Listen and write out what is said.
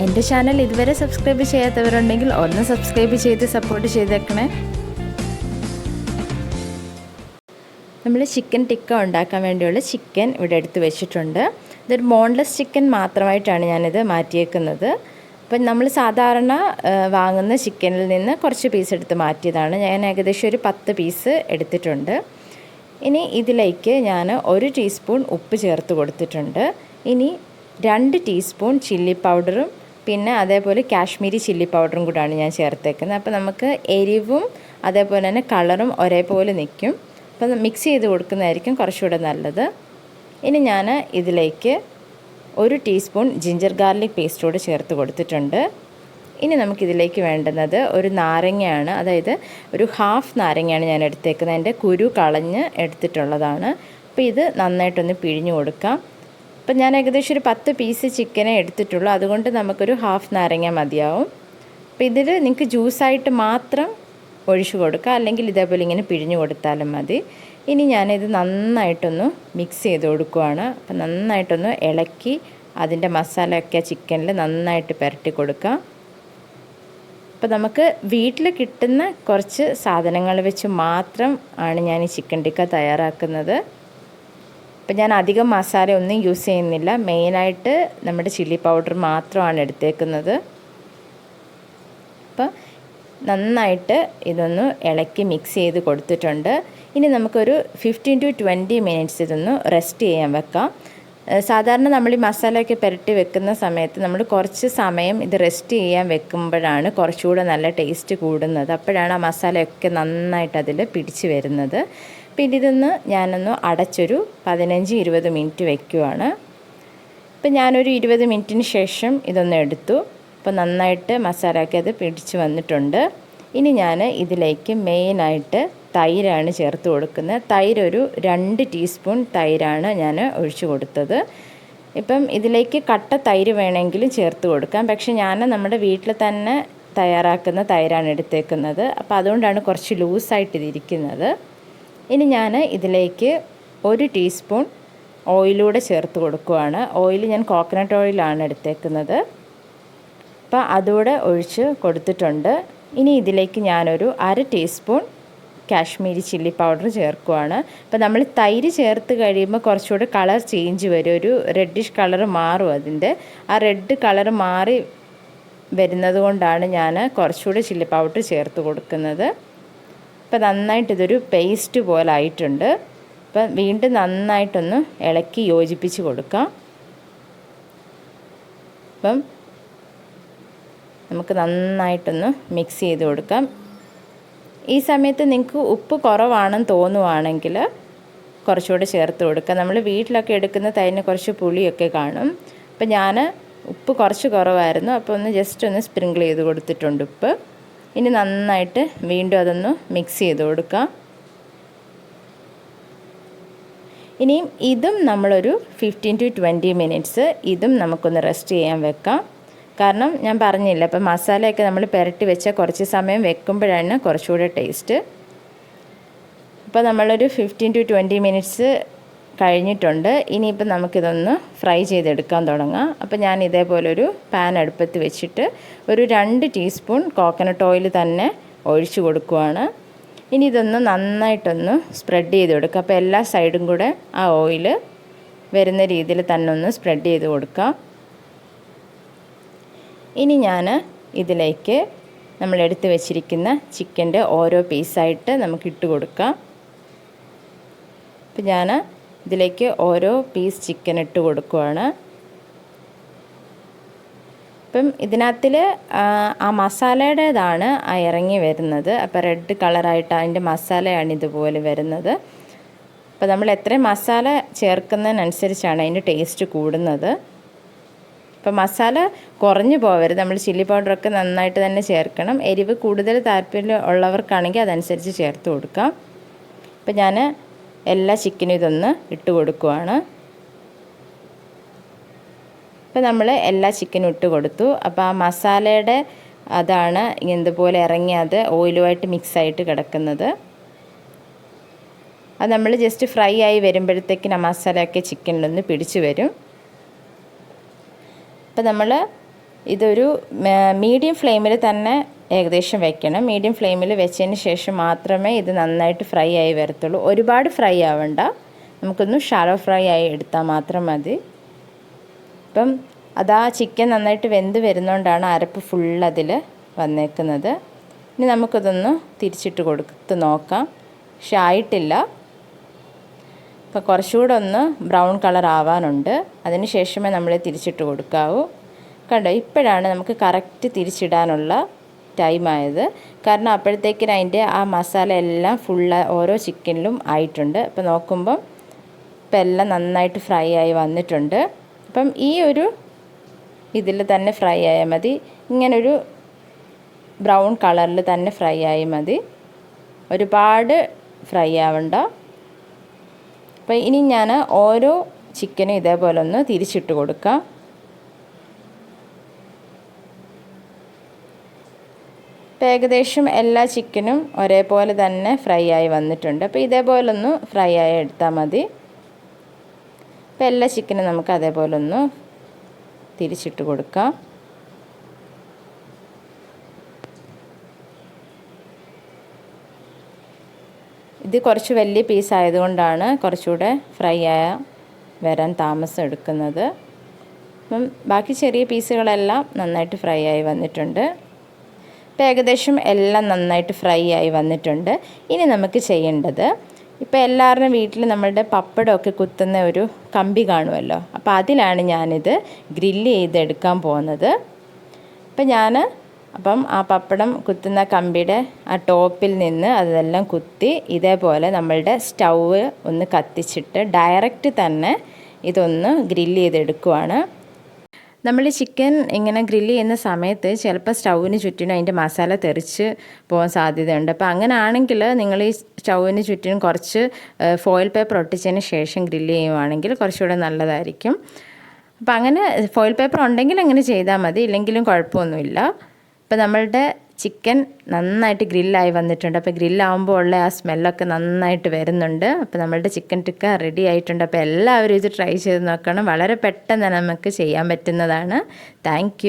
എൻ്റെ ചാനൽ ഇതുവരെ സബ്സ്ക്രൈബ് ചെയ്യാത്തവരുണ്ടെങ്കിൽ ഒന്ന് സബ്സ്ക്രൈബ് ചെയ്ത് സപ്പോർട്ട് ചെയ്തേക്കണേ. നമ്മൾ ചിക്കൻ ടിക്ക ഉണ്ടാക്കാൻ വേണ്ടിയുള്ള ചിക്കൻ ഇവിടെ എടുത്ത് വെച്ചിട്ടുണ്ട്. ഇതൊരു ബോൺലെസ് ചിക്കൻ മാത്രമായിട്ടാണ് ഞാനിത് മാറ്റിയേക്കുന്നത്. അപ്പം നമ്മൾ സാധാരണ വാങ്ങുന്ന ചിക്കനിൽ നിന്ന് കുറച്ച് പീസ് എടുത്ത് മാറ്റിയതാണ്. ഞാൻ ഏകദേശം ഒരു 10 പീസ് എടുത്തിട്ടുണ്ട്. ഇനി ഇതിലേക്ക് ഞാൻ 1 ടീസ്പൂൺ ഉപ്പ് ചേർത്ത് കൊടുത്തിട്ടുണ്ട്. ഇനി 2 ടീസ്പൂൺ ചില്ലി പൗഡറും പിന്നെ അതേപോലെ കാശ്മീരി ചില്ലി പൗഡറും കൂടാണ് ഞാൻ ചേർത്തേക്കുന്നത്. അപ്പോൾ നമുക്ക് എരിവും അതേപോലെ തന്നെ കളറും ഒരേപോലെ നിൽക്കും. അപ്പം മിക്സ് ചെയ്ത് കൊടുക്കുന്നതായിരിക്കും കുറച്ചുകൂടെ നല്ലത്. ഇനി ഞാൻ ഇതിലേക്ക് 1 ടീസ്പൂൺ ജിഞ്ചർ ഗാർലിക് പേസ്റ്റ് കൂടെ ചേർത്ത് കൊടുത്തിട്ടുണ്ട്. ഇനി നമുക്കിതിലേക്ക് വേണ്ടുന്നത് ഒരു നാരങ്ങയാണ്, അതായത് ഒരു ഹാഫ് നാരങ്ങയാണ് ഞാൻ എടുത്തേക്കുന്നത്. എൻ്റെ കുരു കളഞ്ഞ് എടുത്തിട്ടുള്ളതാണ്. അപ്പോൾ ഇത് നന്നായിട്ടൊന്ന് പിഴിഞ്ഞു കൊടുക്കാം. അപ്പം ഞാൻ ഏകദേശം ഒരു 10 പീസ് ചിക്കനെ എടുത്തിട്ടുള്ളൂ, അതുകൊണ്ട് നമുക്കൊരു ഹാഫ് നാരങ്ങ മതിയാവും. അപ്പോൾ ഇതിൽ നിങ്ങൾക്ക് ജ്യൂസായിട്ട് മാത്രം ഒഴിച്ചു കൊടുക്കുക, അല്ലെങ്കിൽ ഇതേപോലെ ഇങ്ങനെ പിഴിഞ്ഞു കൊടുത്താലും മതി. ഇനി ഞാനിത് നന്നായിട്ടൊന്ന് മിക്സ് ചെയ്ത് കൊടുക്കുകയാണ്. അപ്പം നന്നായിട്ടൊന്ന് ഇളക്കി അതിൻ്റെ മസാലയൊക്കെ ചിക്കനിൽ നന്നായിട്ട് പുരട്ടി കൊടുക്കാം. അപ്പോൾ നമുക്ക് വീട്ടിൽ കിട്ടുന്ന കുറച്ച് സാധനങ്ങൾ വെച്ച് മാത്രം ആണ് ഞാൻ ഈ ചിക്കൻ ടിക്ക തയ്യാറാക്കുന്നത്. അപ്പോൾ ഞാൻ അധികം മസാല ഒന്നും യൂസ് ചെയ്യുന്നില്ല. മെയിനായിട്ട് നമ്മുടെ ചില്ലി പൗഡർ മാത്രമാണ് എടുത്തേക്കുന്നത്. അപ്പോൾ നന്നായിട്ട് ഇതൊന്ന് ഇളക്കി മിക്സ് ചെയ്ത് കൊടുത്തിട്ടുണ്ട്. ഇനി നമുക്കൊരു 15 to 20 മിനിറ്റ്സ് ഇതൊന്ന് റെസ്റ്റ് ചെയ്യാൻ വെക്കാം. സാധാരണ നമ്മൾ ഈ മസാലയൊക്കെ പുരട്ടി വെക്കുന്ന സമയത്ത് നമ്മൾ കുറച്ച് സമയം ഇത് റെസ്റ്റ് ചെയ്യാൻ വെക്കുമ്പോഴാണ് കുറച്ചുകൂടെ നല്ല ടേസ്റ്റ് കൂടുന്നത്. അപ്പോഴാണ് ആ മസാലയൊക്കെ നന്നായിട്ട് അതിൽ പിടിച്ച് വരുന്നത്. പിന്നെ ഇതൊന്ന് ഞാനൊന്ന് അടച്ചൊരു 15-20 മിനിറ്റ് വയ്ക്കുവാണ്. ഇപ്പം ഞാനൊരു 20 മിനിറ്റിന് ശേഷം ഇതൊന്ന് എടുത്തു. അപ്പോൾ നന്നായിട്ട് മസാലയൊക്കെ അത് പിടിച്ച് വന്നിട്ടുണ്ട്. ഇനി ഞാൻ ഇതിലേക്ക് മെയിനായിട്ട് തൈരാണ് ചേർത്ത് കൊടുക്കുന്നത്. തൈര് ഒരു 2 ടീസ്പൂൺ തൈരാണ് ഞാൻ ഒഴിച്ചു കൊടുത്തത്. ഇപ്പം ഇതിലേക്ക് കട്ട തൈര് വേണമെങ്കിലും ചേർത്ത് കൊടുക്കാം, പക്ഷേ ഞാൻ നമ്മുടെ വീട്ടിൽ തന്നെ തയ്യാറാക്കുന്ന തൈരാണ് എടുത്തേക്കുന്നത്. അപ്പോൾ അതുകൊണ്ടാണ് കുറച്ച് ലൂസായിട്ട് ഇതിരിക്കുന്നത്. ഇനി ഞാൻ ഇതിലേക്ക് 1 ടീസ്പൂൺ ഓയിലൂടെ ചേർത്ത് കൊടുക്കുകയാണ്. ഓയിൽ ഞാൻ കോക്കനട്ട് ഓയിലാണ് എടുത്തേക്കുന്നത്. അപ്പോൾ അതുകൂടെ ഒഴിച്ച് കൊടുത്തിട്ടുണ്ട്. ഇനി ഇതിലേക്ക് ഞാനൊരു 1/2 ടീസ്പൂൺ കാശ്മീരി ചില്ലി പൗഡർ ചേർക്കുകയാണ്. അപ്പോൾ നമ്മൾ തൈര് ചേർത്ത് കഴിയുമ്പോൾ കുറച്ചുകൂടെ കളർ ചേഞ്ച് വരും, ഒരു റെഡിഷ് കളർ മാറും. അതിൻ്റെ ആ റെഡ് കളർ മാറി വരുന്നത് കൊണ്ടാണ് ഞാൻ കുറച്ചുകൂടെ ചില്ലി പൗഡർ ചേർത്ത് കൊടുക്കുന്നത്. അപ്പോൾ നന്നായിട്ട് ഇതൊരു പേസ്റ്റ് പോലെ ആയിട്ടുണ്ട്. അപ്പം വീണ്ടും നന്നായിട്ടൊന്ന് ഇളക്കി യോജിപ്പിച്ച് കൊടുക്കാം. അപ്പം നമുക്ക് നന്നായിട്ടൊന്ന് മിക്സ് ചെയ്ത് കൊടുക്കാം. ഈ സമയത്ത് നിങ്ങൾക്ക് ഉപ്പ് കുറവാണെന്ന് തോന്നുവാണെങ്കിൽ കുറച്ചുകൂടെ ചേർത്ത് കൊടുക്കുക. നമ്മൾ വീട്ടിലൊക്കെ എടുക്കുന്ന തൈരിന് കുറച്ച് പുളിയൊക്കെ കാണും. അപ്പം ഞാൻ ഉപ്പ് കുറച്ച് കുറവായിരുന്നു, അപ്പോൾ ഒന്ന് ജസ്റ്റ് ഒന്ന് സ്പ്രിങ്കിൾ ചെയ്ത് കൊടുത്തിട്ടുണ്ട് ഉപ്പ്. ഇനി നന്നായിട്ട് വീണ്ടും അതൊന്ന് മിക്സ് ചെയ്ത് കൊടുക്കാം. ഇനിയും ഇതും നമ്മളൊരു 15 to 20 മിനിറ്റ്സ് ഇതും നമുക്കൊന്ന് റെസ്റ്റ് ചെയ്യാൻ വെക്കാം. കാരണം ഞാൻ പറഞ്ഞില്ല, അപ്പോൾ മസാലയൊക്കെ നമ്മൾ പുരട്ടി വെച്ചാൽ കുറച്ച് സമയം വെക്കുമ്പോഴാണ് കുറച്ചുകൂടെ ടേസ്റ്റ്. അപ്പോൾ നമ്മളൊരു 15 to 20 മിനിറ്റ്സ് കഴിഞ്ഞിട്ടുണ്ട്. ഇനിയിപ്പോൾ നമുക്കിതൊന്ന് ഫ്രൈ ചെയ്തെടുക്കാൻ തുടങ്ങാം. അപ്പോൾ ഞാൻ ഇതേപോലൊരു പാൻ അടുപ്പത്ത് വെച്ചിട്ട് ഒരു 2 ടീസ്പൂൺ കോക്കനട്ട് ഓയിൽ തന്നെ ഒഴിച്ചു കൊടുക്കുകയാണ്. ഇനി ഇതൊന്ന് നന്നായിട്ടൊന്ന് സ്പ്രെഡ് ചെയ്ത് കൊടുക്കുക. അപ്പോൾ എല്ലാ സൈഡും കൂടെ ആ ഓയിൽ വരുന്ന രീതിയിൽ തന്നെ ഒന്ന് സ്പ്രെഡ് ചെയ്ത് കൊടുക്കാം. ഇനി ഞാൻ ഇതിലേക്ക് നമ്മൾ എടുത്ത് വെച്ചിരിക്കുന്ന ചിക്കൻ്റെ ഓരോ പീസായിട്ട് നമുക്ക് ഇട്ട് കൊടുക്കാം. അപ്പോൾ ഞാൻ ഇതിലേക്ക് ഓരോ പീസ് ചിക്കൻ ഇട്ട് കൊടുക്കുകയാണ്. ഇപ്പം ഇതിനകത്തിൽ ആ മസാലയുടേതാണ് ആ ഇറങ്ങി വരുന്നത്. അപ്പോൾ റെഡ് കളറായിട്ട് അതിൻ്റെ മസാലയാണ് ഇതുപോലെ വരുന്നത്. അപ്പോൾ നമ്മൾ എത്രയും മസാല ചേർക്കുന്നതിനനുസരിച്ചാണ് അതിൻ്റെ ടേസ്റ്റ് കൂടുന്നത്. അപ്പോൾ മസാല കുറഞ്ഞു പോകരുത്. നമ്മൾ ചില്ലി പൗഡറൊക്കെ നന്നായിട്ട് തന്നെ ചേർക്കണം. എരിവ് കൂടുതൽ താല്പര്യം ഉള്ളവർക്കാണെങ്കിൽ അതനുസരിച്ച് ചേർത്ത് കൊടുക്കാം. അപ്പോൾ ഞാൻ എല്ലാ ചിക്കനും ഇതൊന്ന് ഇട്ട് കൊടുക്കുകയാണ്. ഇപ്പോൾ നമ്മൾ എല്ലാ ചിക്കനും ഇട്ട് കൊടുത്തു. അപ്പോൾ ആ മസാലയുടെ അതാണ് ഇതുപോലെ ഇറങ്ങി അത് ഓയിലുമായിട്ട് മിക്സായിട്ട് കിടക്കുന്നത്. അത് നമ്മൾ ജസ്റ്റ് ഫ്രൈ ആയി വരുമ്പോഴത്തേക്കിന് ആ മസാലയൊക്കെ ചിക്കനിലൊന്ന് പിടിച്ച് വരും. അപ്പോൾ നമ്മൾ ഇതൊരു മീഡിയം ഫ്ലെയിമിൽ തന്നെ ഏകദേശം വെക്കണം. മീഡിയം ഫ്ലെയിമിൽ വെച്ചതിന് ശേഷം മാത്രമേ ഇത് നന്നായിട്ട് ഫ്രൈ ആയി വരത്തുള്ളൂ. ഒരുപാട് ഫ്രൈ ആവണ്ട, നമുക്കൊന്ന് ഷാലോ ഫ്രൈ ആയി എടുത്താൽ മാത്രം മതി. ഇപ്പം അതാ ചിക്കൻ നന്നായിട്ട് വെന്ത് വരുന്നതുകൊണ്ടാണ് അരപ്പ് ഫുൾ അതിൽ വന്നേക്കുന്നത്. ഇനി നമുക്കിതൊന്ന് തിരിച്ചിട്ട് കൊടുത്ത് നോക്കാം. പക്ഷെ ആയിട്ടില്ല, ഇപ്പോൾ കുറച്ചുകൂടെ ഒന്ന് ബ്രൗൺ കളർ ആവാനുണ്ട്. അതിന് ശേഷമേ നമ്മൾ തിരിച്ചിട്ട് കൊടുക്കാവൂ. കണ്ടോ, ഇപ്പോഴാണ് നമുക്ക് കറക്റ്റ് തിരിച്ചിടാനുള്ള ടൈമായത്. കാരണം അപ്പോഴത്തേക്കിന് അതിൻ്റെ ആ മസാല എല്ലാം ഫുള്ള് ഓരോ ചിക്കനിലും ആയിട്ടുണ്ട്. അപ്പോൾ നോക്കുമ്പം ഇപ്പം എല്ലാം നന്നായിട്ട് ഫ്രൈ ആയി വന്നിട്ടുണ്ട്. അപ്പം ഈ ഒരു ഇതിൽ തന്നെ ഫ്രൈ ആയാൽ മതി. ഇങ്ങനൊരു ബ്രൗൺ കളറിൽ തന്നെ ഫ്രൈ ആയി മതി, ഒരുപാട് ഫ്രൈ ആവണ്ട. അപ്പോൾ ഇനി ഞാൻ ഓരോ ചിക്കനും ഇതേപോലെ ഒന്ന് തിരിച്ചിട്ട് കൊടുക്കാം. ഇപ്പോൾ ഏകദേശം എല്ലാ ചിക്കനും ഒരേപോലെ തന്നെ ഫ്രൈ ആയി വന്നിട്ടുണ്ട്. അപ്പോൾ ഇതേപോലെ ഒന്ന് ഫ്രൈ ആയി എടുത്താൽ മതി. അപ്പോൾ എല്ലാ ചിക്കനും നമുക്ക് അതേപോലെ ഒന്ന് തിരിച്ചിട്ട് കൊടുക്കാം. ഇത് കുറച്ച് വലിയ പീസ് ആയതുകൊണ്ടാണ് കുറച്ചുകൂടെ ഫ്രൈ വരാൻ താമസം എടുക്കുന്നത്. അപ്പം ബാക്കി ചെറിയ പീസുകളെല്ലാം നന്നായിട്ട് ഫ്രൈ ആയി വന്നിട്ടുണ്ട്. ഇപ്പോൾ ഏകദേശം എല്ലാം നന്നായിട്ട് ഫ്രൈ ആയി വന്നിട്ടുണ്ട്. ഇനി നമുക്ക് ചെയ്യേണ്ടത്, ഇപ്പോൾ എല്ലാവരുടെയും വീട്ടിൽ നമ്മളുടെ പപ്പടമൊക്കെ കുത്തുന്ന ഒരു കമ്പി കാണുമല്ലോ. അപ്പോൾ അതിലാണ് ഞാനിത് ഗ്രില്ല് ചെയ്തെടുക്കാൻ പോകുന്നത്. അപ്പം ആ പപ്പടം കുത്തുന്ന കമ്പിയുടെ ആ ടോപ്പിൽ നിന്ന് അതെല്ലാം കുത്തി ഇതേപോലെ നമ്മളുടെ സ്റ്റൗവ് ഒന്ന് കത്തിച്ചിട്ട് ഡയറക്റ്റ് തന്നെ ഇതൊന്ന് ഗ്രില്ല് ചെയ്തെടുക്കുവാണ്. നമ്മൾ ചിക്കൻ ഇങ്ങനെ ഗ്രില്ല് ചെയ്യുന്ന സമയത്ത് ചിലപ്പോൾ സ്റ്റൗവിന് ചുറ്റിനും അതിൻ്റെ മസാല തെറിച്ച് പോകാൻ സാധ്യതയുണ്ട്. അപ്പോൾ അങ്ങനെ ആണെങ്കിൽ നിങ്ങൾ ഈ സ്റ്റൗവിന് ചുറ്റിനും കുറച്ച് ഫോയിൽ പേപ്പർ ഒട്ടിച്ചതിന് ശേഷം ഗ്രില്ല് ചെയ്യുവാണെങ്കിൽ കുറച്ചുകൂടെ നല്ലതായിരിക്കും. അപ്പോൾ അങ്ങനെ ഫോയിൽ പേപ്പർ ഉണ്ടെങ്കിൽ അങ്ങനെ ചെയ്താൽ മതി, ഇല്ലെങ്കിലും കുഴപ്പമൊന്നുമില്ല. ഇപ്പോൾ നമ്മളുടെ ചിക്കൻ നന്നായിട്ട് ഗ്രില്ലായി വന്നിട്ടുണ്ട്. അപ്പോൾ ഗ്രില്ലാവുമ്പോൾ ഉള്ള ആ സ്മെല്ലൊക്കെ നന്നായിട്ട് വരുന്നുണ്ട്. അപ്പോൾ നമ്മളുടെ ചിക്കൻ ടിക്ക റെഡി ആയിട്ടുണ്ട്. അപ്പോൾ എല്ലാവരും ഇത് ട്രൈ ചെയ്ത് നോക്കണം. വളരെ പെട്ടെന്ന് നമുക്ക് ചെയ്യാൻ പറ്റുന്നതാണ്. താങ്ക്